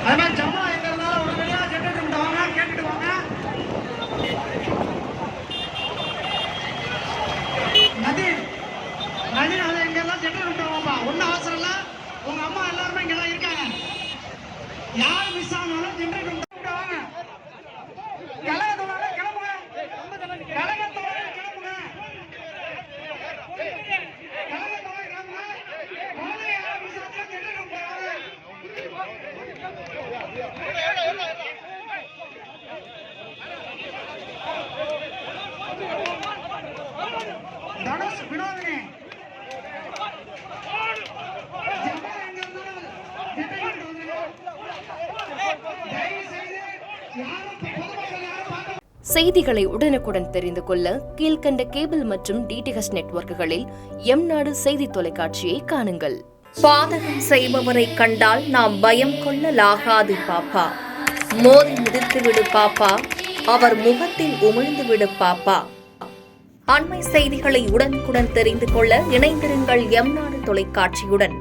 அது மாதிரி ஜம்மா எங்க இருந்தாலும் ஒரு வழியா ஜெனரேட்டர் வாங்க கேட்டுட்டு வாங்க. நதீன் அதை எங்க எல்லாம் ஜெனரேட்டர் வாங்கப்பா. ஒன்னும் அவசரம் இல்ல. உங்க அம்மா எல்லாருமே இங்கதான் இருக்காங்க. யார் மிஸ் ஆனாலும் ஜெனரேட்டர் வாங்க. கலகத்தோட கிளம்புங்க. கலகத்தோட கிளம்புங்க. கலகத்தோட கிளம்புங்க. முதல்ல யார் மிஸ் ஆனாலும் ஜெனரேட்டர் வாங்க. தனுஷ் வினோதினி செய்திகளை உடனுக்குடன் தெரிந்து கொள்ள கீழ்கண்ட கேபிள் மற்றும் டிடிஹெச் நெட்வொர்க்குகளில் எம் நாடு செய்தி தொலைக்காட்சியை காணுங்கள். பாதகம் செய்பவரை கண்டால் நாம் பயம் கொள்ளலாகாது பாப்பா. மோதி மிதித்துவிடு பாப்பா, அவர் முகத்தில் உமிழ்ந்துவிடு பாப்பா. அண்மை செய்திகளை உடனுக்குடன் தெரிந்து கொள்ள இணைந்திருங்கள் எம் நாடு தொலைக்காட்சியுடன்.